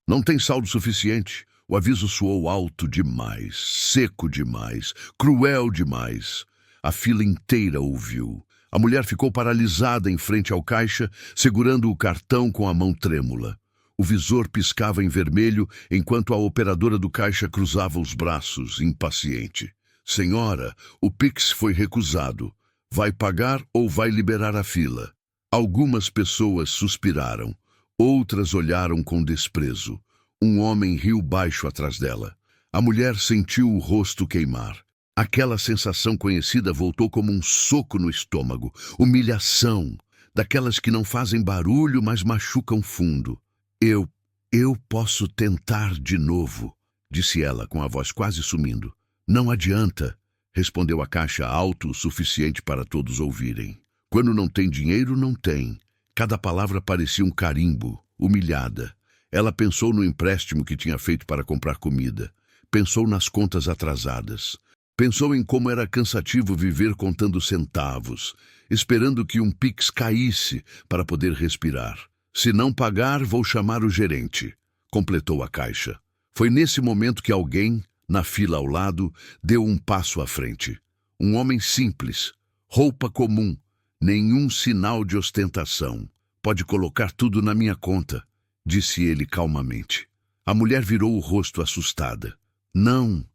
Não tem saldo suficiente. O aviso soou alto demais, seco demais, cruel demais. A fila inteira ouviu. A mulher ficou paralisada em frente ao caixa, segurando o cartão com a mão trêmula. O visor piscava em vermelho enquanto a operadora do caixa cruzava os braços, impaciente. Senhora, o Pix foi recusado. Vai pagar ou vai liberar a fila? Algumas pessoas suspiraram. Outras olharam com desprezo. Um homem riu baixo atrás dela. A mulher sentiu o rosto queimar. Aquela sensação conhecida voltou como um soco no estômago. Humilhação, daquelas que não fazem barulho, mas machucam fundo. Eu posso tentar de novo, disse ela com a voz quase sumindo. Não adianta, respondeu a caixa alto o suficiente para todos ouvirem. Quando não tem dinheiro, não tem. Cada palavra parecia um carimbo, humilhada. Ela pensou no empréstimo que tinha feito para comprar comida. Pensou nas contas atrasadas. Pensou em como era cansativo viver contando centavos, esperando que um Pix caísse para poder respirar. Se não pagar, vou chamar o gerente, completou a caixa. Foi nesse momento que alguém, na fila ao lado, deu um passo à frente. Um homem simples, roupa comum, nenhum sinal de ostentação. Pode colocar tudo na minha conta, disse ele calmamente. A mulher virou o rosto assustada. Não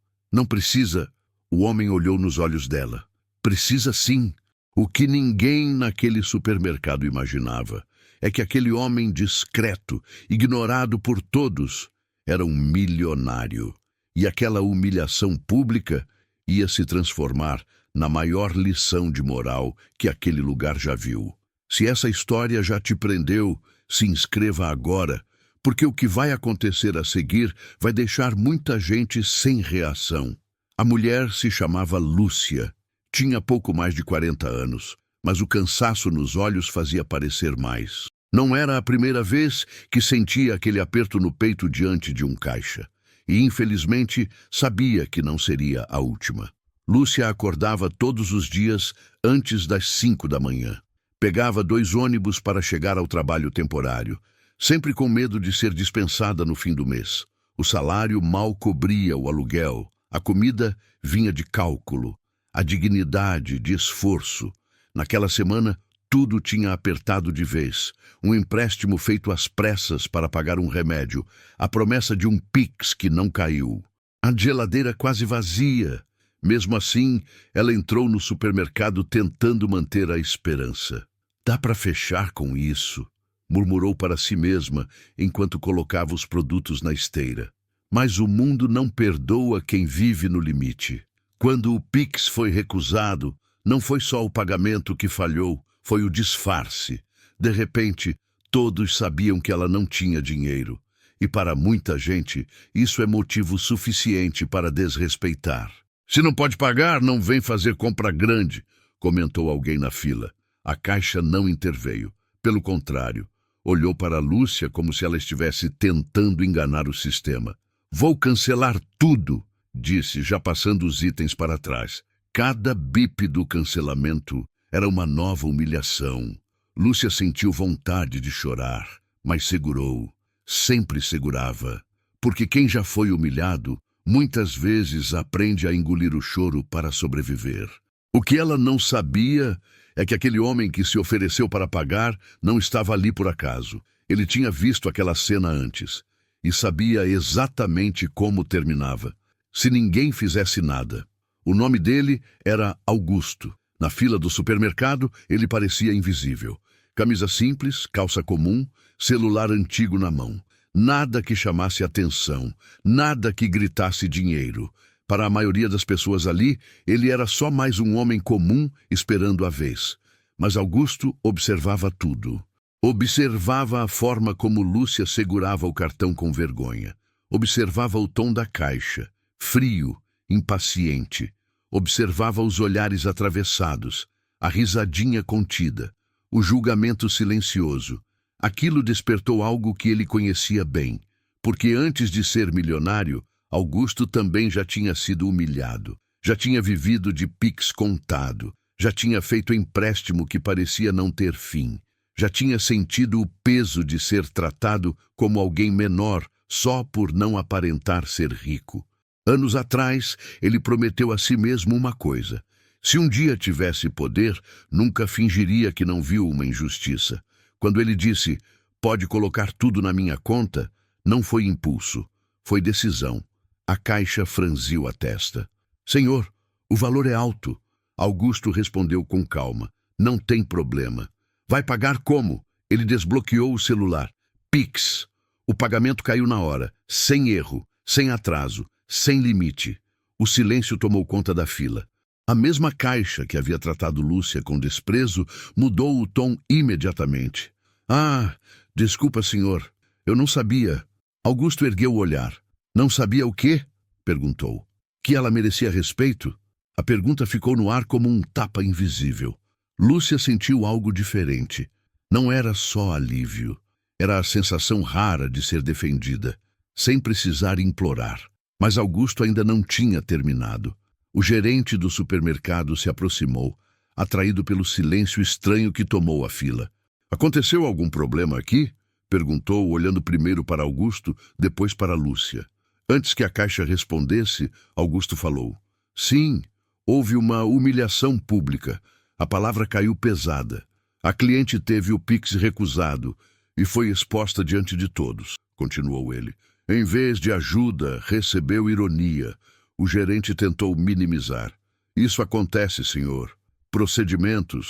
precisa. O homem olhou nos olhos dela. Precisa sim. O que ninguém naquele supermercado imaginava é que aquele homem discreto, ignorado por todos, era um milionário. E aquela humilhação pública ia se transformar na maior lição de moral que aquele lugar já viu. Se essa história já te prendeu, se inscreva agora, porque o que vai acontecer a seguir vai deixar muita gente sem reação. A mulher se chamava Lúcia. Tinha pouco mais de 40 anos, mas o cansaço nos olhos fazia parecer mais. Não era a primeira vez que sentia aquele aperto no peito diante de um caixa. E, infelizmente, sabia que não seria a última. Lúcia acordava todos os dias antes das 5 da manhã. Pegava 2 ônibus para chegar ao trabalho temporário, sempre com medo de ser dispensada no fim do mês. O salário mal cobria o aluguel, a comida vinha de cálculo, a dignidade de esforço. Naquela semana, tudo tinha apertado de vez. Um empréstimo feito às pressas para pagar um remédio, a promessa de um Pix que não caiu. A geladeira quase vazia. Mesmo assim, ela entrou no supermercado tentando manter a esperança. Dá para fechar com isso, murmurou para si mesma enquanto colocava os produtos na esteira. Mas o mundo não perdoa quem vive no limite. Quando o Pix foi recusado, não foi só o pagamento que falhou, foi o disfarce. De repente, todos sabiam que ela não tinha dinheiro. E para muita gente, isso é motivo suficiente para desrespeitar. Se não pode pagar, não vem fazer compra grande, comentou alguém na fila. A caixa não interveio. Pelo contrário, olhou para Lúcia como se ela estivesse tentando enganar o sistema. Vou cancelar tudo, disse, já passando os itens para trás. Cada bip do cancelamento era uma nova humilhação. Lúcia sentiu vontade de chorar, mas segurou. Sempre segurava. Porque quem já foi humilhado, muitas vezes aprende a engolir o choro para sobreviver. O que ela não sabia é que aquele homem que se ofereceu para pagar não estava ali por acaso. Ele tinha visto aquela cena antes e sabia exatamente como terminava. Se ninguém fizesse nada. O nome dele era Augusto. Na fila do supermercado, ele parecia invisível. Camisa simples, calça comum, celular antigo na mão. Nada que chamasse atenção, nada que gritasse dinheiro. Para a maioria das pessoas ali, ele era só mais um homem comum esperando a vez. Mas Augusto observava tudo. Observava a forma como Lúcia segurava o cartão com vergonha. Observava o tom da caixa, frio, impaciente. Observava os olhares atravessados, a risadinha contida, o julgamento silencioso. Aquilo despertou algo que ele conhecia bem, porque antes de ser milionário, Augusto também já tinha sido humilhado, já tinha vivido de Pix contado, já tinha feito empréstimo que parecia não ter fim, já tinha sentido o peso de ser tratado como alguém menor só por não aparentar ser rico. Anos atrás, ele prometeu a si mesmo uma coisa: se um dia tivesse poder, nunca fingiria que não viu uma injustiça. Quando ele disse, pode colocar tudo na minha conta, não foi impulso, foi decisão. A Caixa franziu a testa. Senhor, o valor é alto. Augusto respondeu com calma. Não tem problema. Vai pagar como? Ele desbloqueou o celular. Pix. O pagamento caiu na hora, sem erro, sem atraso, sem limite. O silêncio tomou conta da fila. A mesma Caixa que havia tratado Lúcia com desprezo mudou o tom imediatamente. Ah, desculpa, senhor. Eu não sabia. Augusto ergueu o olhar. Não sabia o quê? Perguntou. Que ela merecia respeito? A pergunta ficou no ar como um tapa invisível. Lúcia sentiu algo diferente. Não era só alívio. Era a sensação rara de ser defendida, sem precisar implorar. Mas Augusto ainda não tinha terminado. O gerente do supermercado se aproximou, atraído pelo silêncio estranho que tomou a fila. Aconteceu algum problema aqui? Perguntou, olhando primeiro para Augusto, depois para Lúcia. Antes que a Caixa respondesse, Augusto falou. Sim, houve uma humilhação pública. A palavra caiu pesada. A cliente teve o Pix recusado e foi exposta diante de todos, continuou ele. Em vez de ajuda, recebeu ironia. O gerente tentou minimizar. Isso acontece, senhor. Procedimento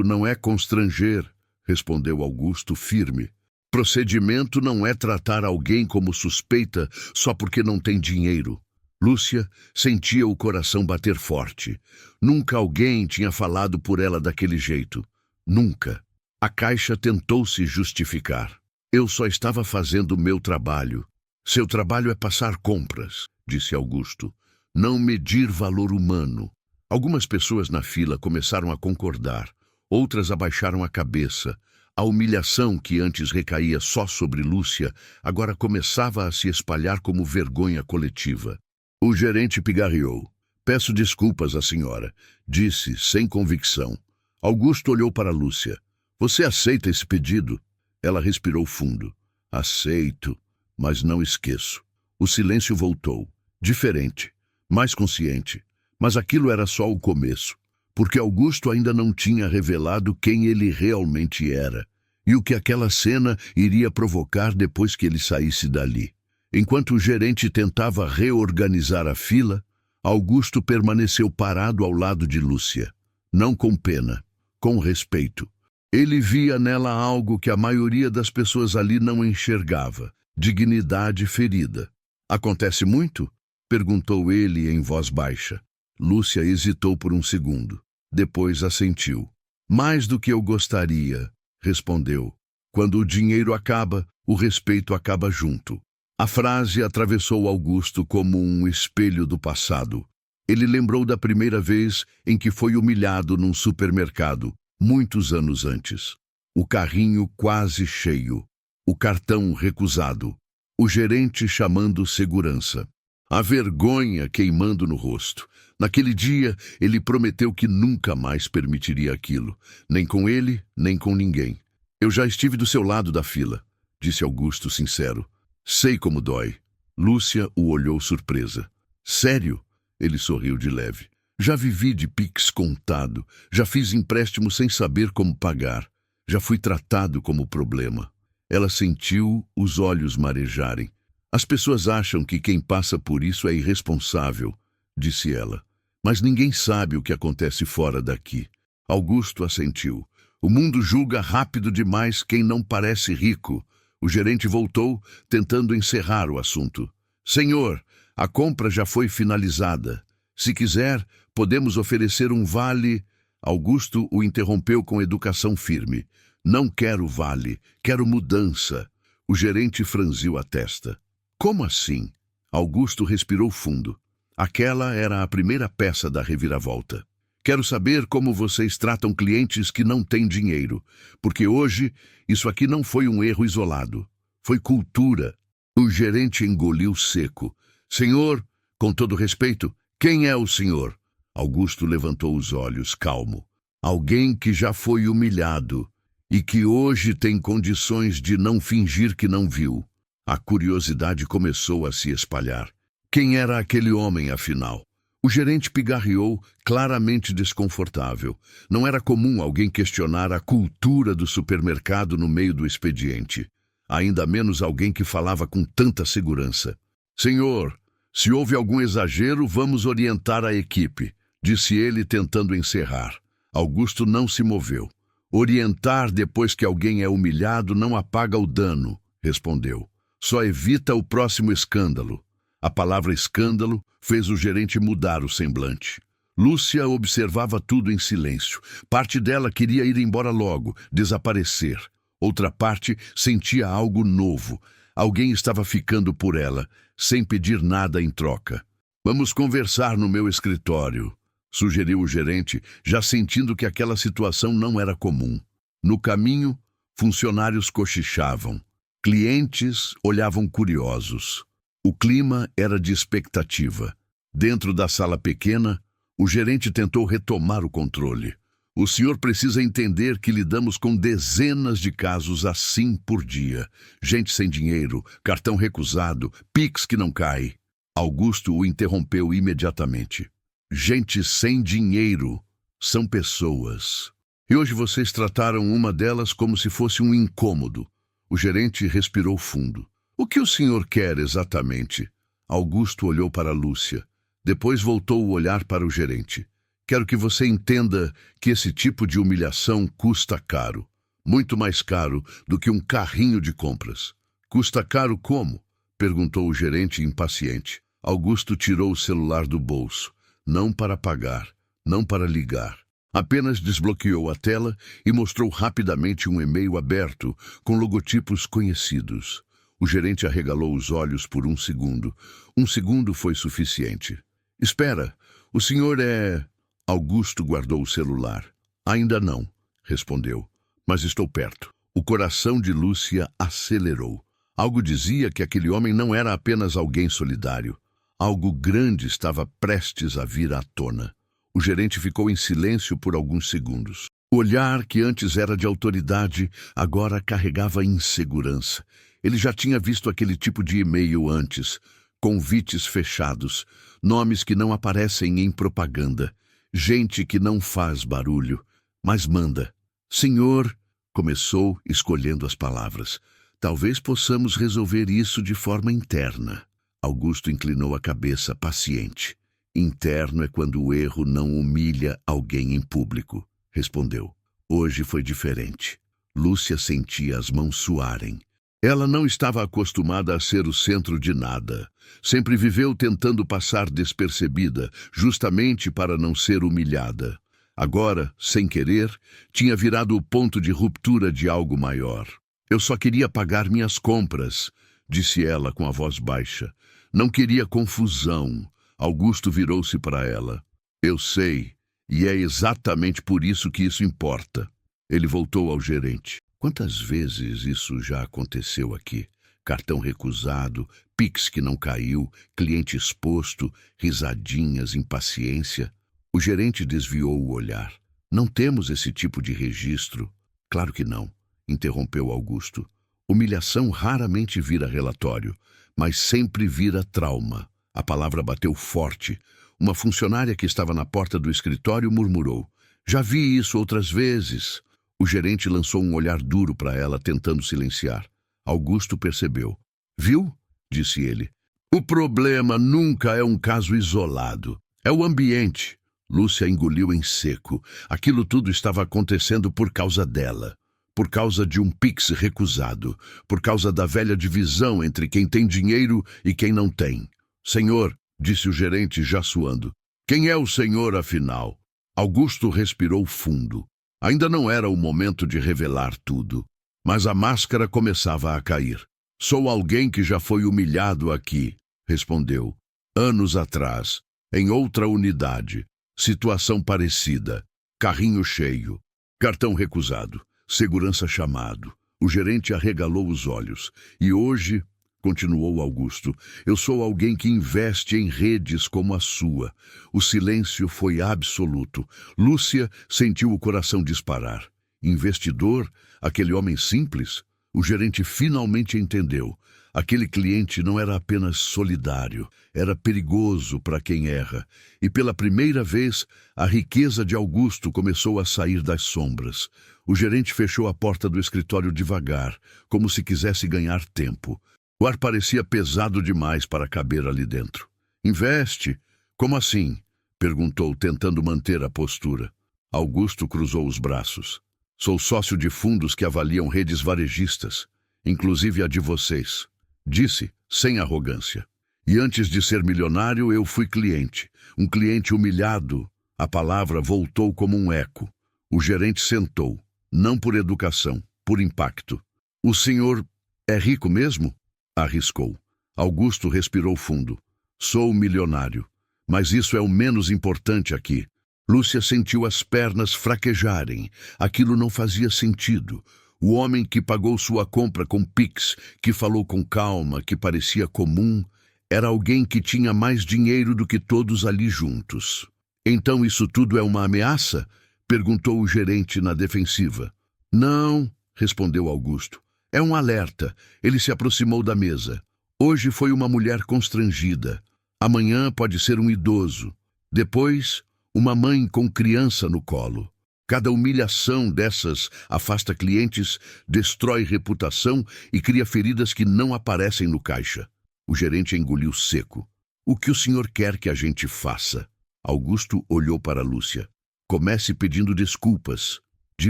não é constranger, respondeu Augusto firme. Procedimento não é tratar alguém como suspeita só porque não tem dinheiro. Lúcia sentia o coração bater forte. Nunca alguém tinha falado por ela daquele jeito. Nunca. A Caixa tentou se justificar. Eu só estava fazendo o meu trabalho. Seu trabalho é passar compras, disse Augusto. Não medir valor humano. Algumas pessoas na fila começaram a concordar. Outras abaixaram a cabeça. A humilhação que antes recaía só sobre Lúcia, agora começava a se espalhar como vergonha coletiva. O gerente pigarreou. Peço desculpas à senhora, disse, sem convicção. Augusto olhou para Lúcia. Você aceita esse pedido? Ela respirou fundo. Aceito, mas não esqueço. O silêncio voltou. Diferente, mais consciente. Mas aquilo era só o começo. Porque Augusto ainda não tinha revelado quem ele realmente era e o que aquela cena iria provocar depois que ele saísse dali. Enquanto o gerente tentava reorganizar a fila, Augusto permaneceu parado ao lado de Lúcia. Não com pena, com respeito. Ele via nela algo que a maioria das pessoas ali não enxergava, dignidade ferida. Acontece muito? Perguntou ele em voz baixa. Lúcia hesitou por um segundo. Depois assentiu. Mais do que eu gostaria, respondeu. Quando o dinheiro acaba, o respeito acaba junto. A frase atravessou Augusto como um espelho do passado. Ele lembrou da primeira vez em que foi humilhado num supermercado, muitos anos antes. O carrinho quase cheio, o cartão recusado, o gerente chamando segurança. A vergonha queimando no rosto. Naquele dia, ele prometeu que nunca mais permitiria aquilo, nem com ele, nem com ninguém. Eu já estive do seu lado da fila, disse Augusto sincero. Sei como dói. Lúcia o olhou surpresa. Sério? Ele sorriu de leve. Já vivi de Pix contado, já fiz empréstimo sem saber como pagar, já fui tratado como problema. Ela sentiu os olhos marejarem. As pessoas acham que quem passa por isso é irresponsável, disse ela. Mas ninguém sabe o que acontece fora daqui. Augusto assentiu. O mundo julga rápido demais quem não parece rico. O gerente voltou, tentando encerrar o assunto. Senhor, a compra já foi finalizada. Se quiser, podemos oferecer um vale. Augusto o interrompeu com educação firme. Não quero vale, quero mudança. O gerente franziu a testa. Como assim? Augusto respirou fundo. Aquela era a primeira peça da reviravolta. Quero saber como vocês tratam clientes que não têm dinheiro, porque hoje isso aqui não foi um erro isolado. Foi cultura. O gerente engoliu seco. Senhor, com todo respeito, quem é o senhor? Augusto levantou os olhos, calmo. Alguém que já foi humilhado e que hoje tem condições de não fingir que não viu. A curiosidade começou a se espalhar. Quem era aquele homem, afinal? O gerente pigarreou, claramente desconfortável. Não era comum alguém questionar a cultura do supermercado no meio do expediente. Ainda menos alguém que falava com tanta segurança. Senhor, se houve algum exagero, vamos orientar a equipe, disse ele tentando encerrar. Augusto não se moveu. Orientar depois que alguém é humilhado não apaga o dano, respondeu. Só evita o próximo escândalo. A palavra escândalo fez o gerente mudar o semblante. Lúcia observava tudo em silêncio. Parte dela queria ir embora logo, desaparecer. Outra parte sentia algo novo. Alguém estava ficando por ela, sem pedir nada em troca. Vamos conversar no meu escritório, sugeriu o gerente, já sentindo que aquela situação não era comum. No caminho, funcionários cochichavam. Clientes olhavam curiosos. O clima era de expectativa. Dentro da sala pequena, o gerente tentou retomar o controle. O senhor precisa entender que lidamos com dezenas de casos assim por dia. Gente sem dinheiro, cartão recusado, Pix que não cai. Augusto o interrompeu imediatamente. Gente sem dinheiro são pessoas. E hoje vocês trataram uma delas como se fosse um incômodo. O gerente respirou fundo. O que o senhor quer exatamente? Augusto olhou para Lúcia. Depois voltou o olhar para o gerente. Quero que você entenda que esse tipo de humilhação custa caro. Muito mais caro do que um carrinho de compras. Custa caro como? Perguntou o gerente impaciente. Augusto tirou o celular do bolso. Não para pagar, não para ligar. Apenas desbloqueou a tela e mostrou rapidamente um e-mail aberto com logotipos conhecidos. O gerente arregalou os olhos por um segundo. Um segundo foi suficiente. Espera, o senhor é... Augusto guardou o celular. Ainda não, respondeu, mas estou perto. O coração de Lúcia acelerou. Algo dizia que aquele homem não era apenas alguém solidário. Algo grande estava prestes a vir à tona. O gerente ficou em silêncio por alguns segundos. O olhar, que antes era de autoridade, agora carregava insegurança. Ele já tinha visto aquele tipo de e-mail antes. Convites fechados, nomes que não aparecem em propaganda. Gente que não faz barulho, mas manda. Senhor, começou escolhendo as palavras. Talvez possamos resolver isso de forma interna. Augusto inclinou a cabeça, paciente. Interno é quando o erro não humilha alguém em público, respondeu. Hoje foi diferente. Lúcia sentia as mãos suarem. Ela não estava acostumada a ser o centro de nada. Sempre viveu tentando passar despercebida, justamente para não ser humilhada. Agora, sem querer, tinha virado o ponto de ruptura de algo maior. Eu só queria pagar minhas compras, disse ela com a voz baixa. Não queria confusão. Augusto virou-se para ela. Eu sei, e é exatamente por isso que isso importa. Ele voltou ao gerente. Quantas vezes isso já aconteceu aqui? Cartão recusado, Pix que não caiu, cliente exposto, risadinhas, impaciência. O gerente desviou o olhar. Não temos esse tipo de registro. Claro que não, interrompeu Augusto. Humilhação raramente vira relatório, mas sempre vira trauma. A palavra bateu forte. Uma funcionária que estava na porta do escritório murmurou. Já vi isso outras vezes. O gerente lançou um olhar duro para ela, tentando silenciar. Augusto percebeu. Viu? Disse ele. O problema nunca é um caso isolado. É o ambiente. Lúcia engoliu em seco. Aquilo tudo estava acontecendo por causa dela. Por causa de um Pix recusado. Por causa da velha divisão entre quem tem dinheiro e quem não tem. Senhor, disse o gerente já suando. Quem é o senhor, afinal? Augusto respirou fundo. Ainda não era o momento de revelar tudo, mas a máscara começava a cair. Sou alguém que já foi humilhado aqui, respondeu. Anos atrás, em outra unidade, situação parecida, carrinho cheio, cartão recusado, segurança chamado. O gerente arregalou os olhos. E hoje, continuou Augusto, eu sou alguém que investe em redes como a sua. O silêncio foi absoluto. Lúcia sentiu o coração disparar. Investidor? Aquele homem simples? O gerente finalmente entendeu. Aquele cliente não era apenas solidário, era perigoso para quem erra. E pela primeira vez, a riqueza de Augusto começou a sair das sombras. O gerente fechou a porta do escritório devagar, como se quisesse ganhar tempo. O ar parecia pesado demais para caber ali dentro. Investe? Como assim? Perguntou, tentando manter a postura. Augusto cruzou os braços. Sou sócio de fundos que avaliam redes varejistas, inclusive a de vocês. Disse, sem arrogância. E antes de ser milionário, eu fui cliente. Um cliente humilhado. A palavra voltou como um eco. O gerente sentou. Não por educação, por impacto. O senhor é rico mesmo? Arriscou. Augusto respirou fundo. Sou milionário. Mas isso é o menos importante aqui. Lúcia sentiu as pernas fraquejarem. Aquilo não fazia sentido. O homem que pagou sua compra com Pix, que falou com calma, que parecia comum, era alguém que tinha mais dinheiro do que todos ali juntos. Então isso tudo é uma ameaça? Perguntou o gerente na defensiva. Não, respondeu Augusto. É um alerta. Ele se aproximou da mesa. Hoje foi uma mulher constrangida. Amanhã pode ser um idoso. Depois, uma mãe com criança no colo. Cada humilhação dessas afasta clientes, destrói reputação e cria feridas que não aparecem no caixa. O gerente engoliu seco. O que o senhor quer que a gente faça? Augusto olhou para Lúcia. Comece pedindo desculpas. De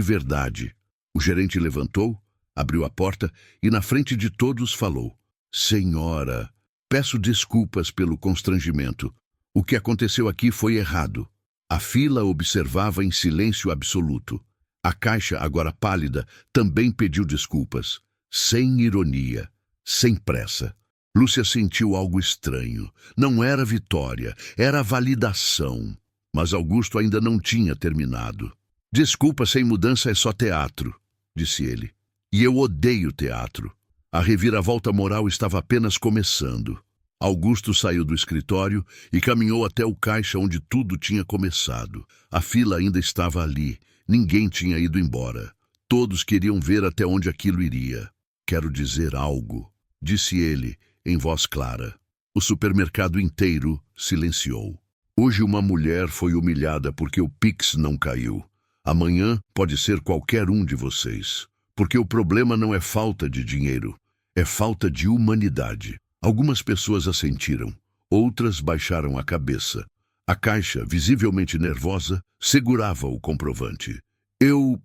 verdade. O gerente levantou, abriu a porta e na frente de todos falou. Senhora, peço desculpas pelo constrangimento. O que aconteceu aqui foi errado. A fila observava em silêncio absoluto. A caixa, agora pálida, também pediu desculpas. Sem ironia, sem pressa. Lúcia sentiu algo estranho. Não era vitória, era validação. Mas Augusto ainda não tinha terminado. Desculpa, sem mudança é só teatro, disse ele. E eu odeio teatro. A reviravolta moral estava apenas começando. Augusto saiu do escritório e caminhou até o caixa onde tudo tinha começado. A fila ainda estava ali. Ninguém tinha ido embora. Todos queriam ver até onde aquilo iria. Quero dizer algo, disse ele, em voz clara. O supermercado inteiro silenciou. Hoje uma mulher foi humilhada porque o Pix não caiu. Amanhã pode ser qualquer um de vocês. Porque o problema não é falta de dinheiro, é falta de humanidade. Algumas pessoas assentiram, outras baixaram a cabeça. A caixa, visivelmente nervosa, segurava o comprovante. Eu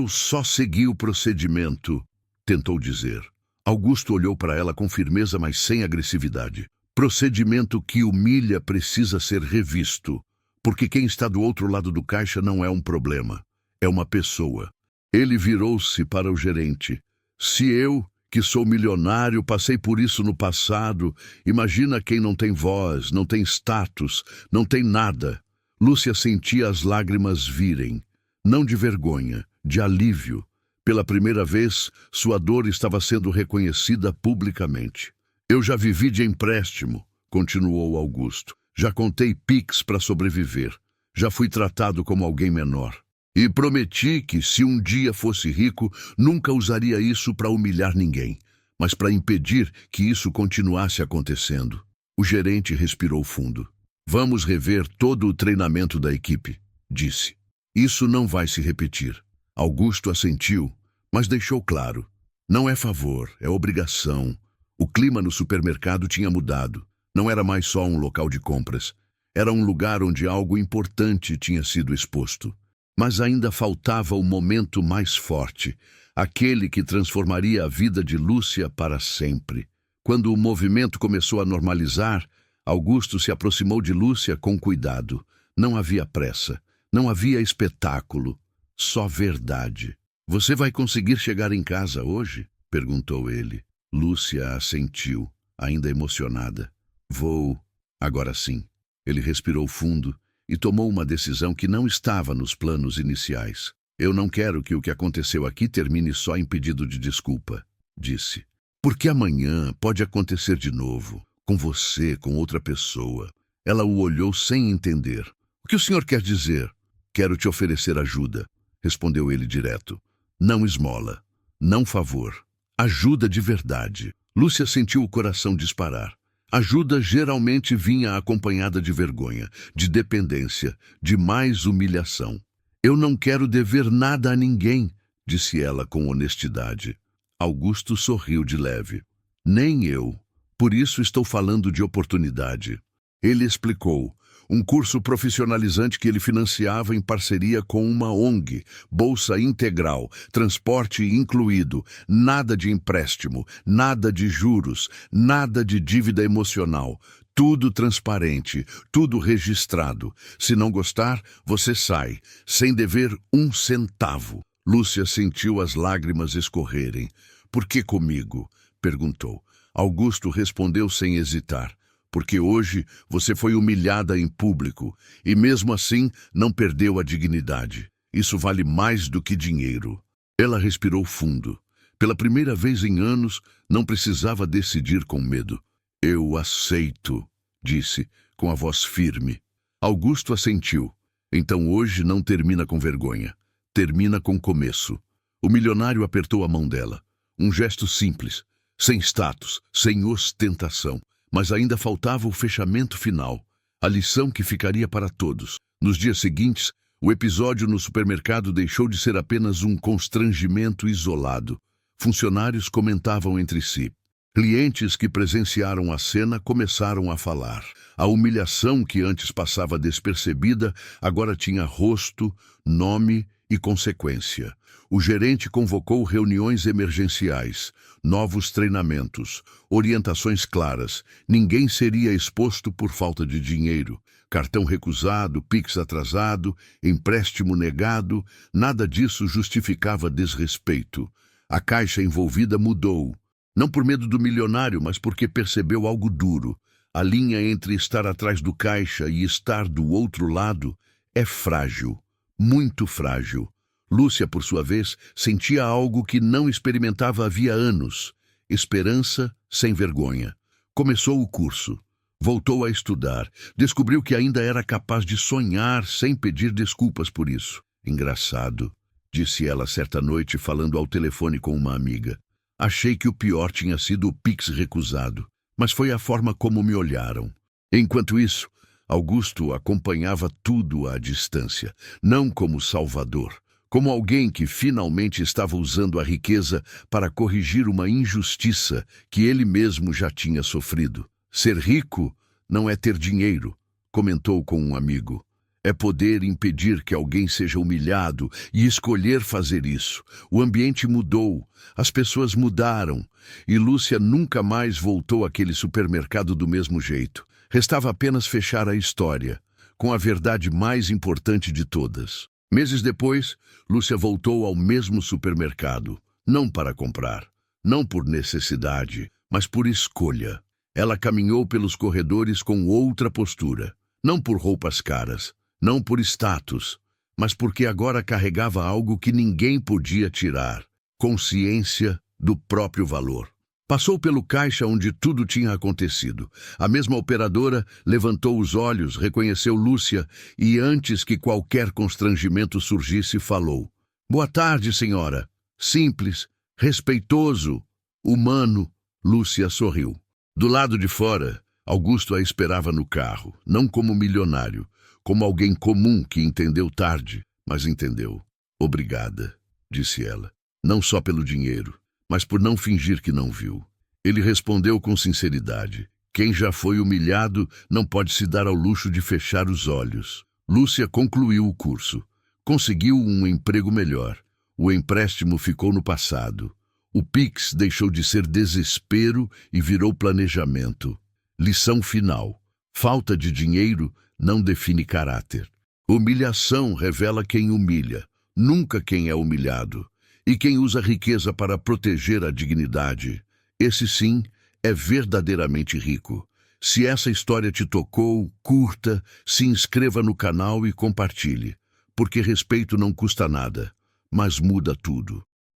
só segui o procedimento, tentou dizer. Augusto olhou para ela com firmeza, mas sem agressividade. Procedimento que humilha precisa ser revisto, porque quem está do outro lado do caixa não é um problema, é uma pessoa. Ele virou-se para o gerente. Se eu, que sou milionário, passei por isso no passado, imagina quem não tem voz, não tem status, não tem nada. Lúcia sentia as lágrimas virem, não de vergonha, de alívio. Pela primeira vez, sua dor estava sendo reconhecida publicamente. Eu já vivi de empréstimo, continuou Augusto. Já contei Pix para sobreviver. Já fui tratado como alguém menor. E prometi que, se um dia fosse rico, nunca usaria isso para humilhar ninguém, mas para impedir que isso continuasse acontecendo. O gerente respirou fundo. Vamos rever todo o treinamento da equipe, disse. Isso não vai se repetir. Augusto assentiu, mas deixou claro. Não é favor, é obrigação. O clima no supermercado tinha mudado. Não era mais só um local de compras. Era um lugar onde algo importante tinha sido exposto. Mas ainda faltava o momento mais forte, aquele que transformaria a vida de Lúcia para sempre. Quando o movimento começou a normalizar, Augusto se aproximou de Lúcia com cuidado. Não havia pressa, não havia espetáculo, só verdade. Você vai conseguir chegar em casa hoje? Perguntou ele. Lúcia assentiu, ainda emocionada. Vou, agora sim. Ele respirou fundo e tomou uma decisão que não estava nos planos iniciais. Eu não quero que o que aconteceu aqui termine só em pedido de desculpa, disse. Porque amanhã pode acontecer de novo, com você, com outra pessoa. Ela o olhou sem entender. O que o senhor quer dizer? Quero te oferecer ajuda, respondeu ele direto. Não esmola, não favor. Ajuda de verdade. Lúcia sentiu o coração disparar. Ajuda geralmente vinha acompanhada de vergonha, de dependência, de mais humilhação. Eu não quero dever nada a ninguém, disse ela com honestidade. Augusto sorriu de leve. Nem eu. Por isso estou falando de oportunidade. Ele explicou. Um curso profissionalizante que ele financiava em parceria com uma ONG, bolsa integral, transporte incluído, nada de empréstimo, nada de juros, nada de dívida emocional, tudo transparente, tudo registrado. Se não gostar, você sai, sem dever um centavo. Lúcia sentiu as lágrimas escorrerem. Por que comigo? Perguntou. Augusto respondeu sem hesitar. Porque hoje você foi humilhada em público e mesmo assim não perdeu a dignidade. Isso vale mais do que dinheiro. Ela respirou fundo. Pela primeira vez em anos, não precisava decidir com medo. Eu aceito, disse, com a voz firme. Augusto assentiu. Então hoje não termina com vergonha. Termina com começo. O milionário apertou a mão dela. Um gesto simples, sem status, sem ostentação. Mas ainda faltava o fechamento final, a lição que ficaria para todos. Nos dias seguintes, o episódio no supermercado deixou de ser apenas um constrangimento isolado. Funcionários comentavam entre si. Clientes que presenciaram a cena começaram a falar. A humilhação que antes passava despercebida agora tinha rosto, nome e consequência. O gerente convocou reuniões emergenciais, novos treinamentos, orientações claras. Ninguém seria exposto por falta de dinheiro. Cartão recusado, Pix atrasado, empréstimo negado, nada disso justificava desrespeito. A caixa envolvida mudou. Não por medo do milionário, mas porque percebeu algo duro. A linha entre estar atrás do caixa e estar do outro lado é frágil, muito frágil. Lúcia, por sua vez, sentia algo que não experimentava havia anos. Esperança sem vergonha. Começou o curso. Voltou a estudar. Descobriu que ainda era capaz de sonhar sem pedir desculpas por isso. Engraçado, disse ela certa noite falando ao telefone com uma amiga. Achei que o pior tinha sido o Pix recusado, mas foi a forma como me olharam. Enquanto isso, Augusto acompanhava tudo à distância, não como salvador, como alguém que finalmente estava usando a riqueza para corrigir uma injustiça que ele mesmo já tinha sofrido. Ser rico não é ter dinheiro, comentou com um amigo. É poder impedir que alguém seja humilhado e escolher fazer isso. O ambiente mudou, as pessoas mudaram, e Lúcia nunca mais voltou àquele supermercado do mesmo jeito. Restava apenas fechar a história, com a verdade mais importante de todas. Meses depois, Lúcia voltou ao mesmo supermercado, não para comprar, não por necessidade, mas por escolha. Ela caminhou pelos corredores com outra postura, não por roupas caras, não por status, mas porque agora carregava algo que ninguém podia tirar, consciência do próprio valor. Passou pelo caixa onde tudo tinha acontecido. A mesma operadora levantou os olhos, reconheceu Lúcia e, antes que qualquer constrangimento surgisse, falou. Boa tarde, senhora. Simples, respeitoso, humano. Lúcia sorriu. Do lado de fora, Augusto a esperava no carro, não como milionário, como alguém comum que entendeu tarde, mas entendeu. Obrigada, disse ela. Não só pelo dinheiro, mas por não fingir que não viu. Ele respondeu com sinceridade. Quem já foi humilhado não pode se dar ao luxo de fechar os olhos. Lúcia concluiu o curso. Conseguiu um emprego melhor. O empréstimo ficou no passado. O Pix deixou de ser desespero e virou planejamento. Lição final. Falta de dinheiro não define caráter. Humilhação revela quem humilha, nunca quem é humilhado. E quem usa a riqueza para proteger a dignidade, esse sim é verdadeiramente rico. Se essa história te tocou, curta, se inscreva no canal e compartilhe, porque respeito não custa nada, mas muda tudo.